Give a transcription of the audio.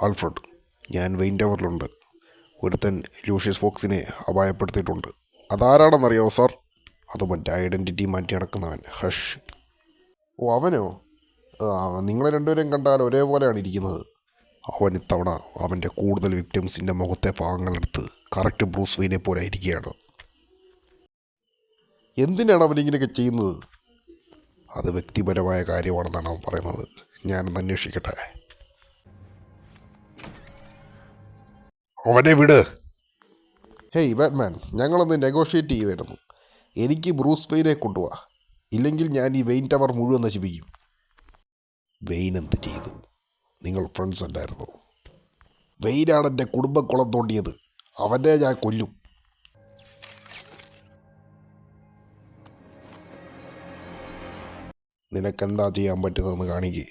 Alfred, ഞാൻ vein ടവറിലുണ്ട്. ഒരുത്തൻ Lucius ഫോക്സിനെ അപായപ്പെടുത്തിയിട്ടുണ്ട്. അതാരാണെന്നറിയാമോ sir? അത് മറ്റേ ഐഡൻറ്റിറ്റി മാറ്റി നടക്കുന്നവൻ, ഹഷ്. ഓ, അവനോ? നിങ്ങളെ രണ്ടുപേരെയും കണ്ടാൽ ഒരേപോലെയാണ് ഇരിക്കുന്നത്. അവൻ ഇത്തവണ അവൻ്റെ കൂടുതൽ വിക്ടിംസിൻ്റെ മുഖത്തെ ഭാഗങ്ങളെടുത്ത് കറക്റ്റ് ബ്രൂസ് വെയിനെ പോലെ ഇരിക്കുകയാണ്. എന്തിനാണ് അവനിങ്ങനെയൊക്കെ ചെയ്യുന്നത്? അത് വ്യക്തിപരമായ കാര്യമാണെന്നാണ് അവൻ പറയുന്നത്. ഞാനൊന്ന് അന്വേഷിക്കട്ടെ. അവനെ വിട്. ഹേയ് ബാറ്റ്മാൻ, ഞങ്ങളൊന്ന് നെഗോഷിയേറ്റ് ചെയ്യുമായിരുന്നു. എനിക്ക് ബ്രൂസ് വെയിനെ കൊണ്ടുപോവാ, ഇല്ലെങ്കിൽ ഞാൻ ഈ വെയിൻ ടവർ മുഴുവൻ നശിപ്പിക്കും. വെയിൻ എന്ത് ചെയ്തു? നിങ്ങൾ ഫ്രണ്ട്സ് അല്ലായിരുന്നു? വെയിനാണ് എൻ്റെ കുടുംബക്കുളം തോണ്ടിയത്. അവനെ ഞാൻ കൊല്ലും. നിനക്കെന്താ ചെയ്യാൻ പറ്റുന്നതെന്ന് കാണിക്കേ.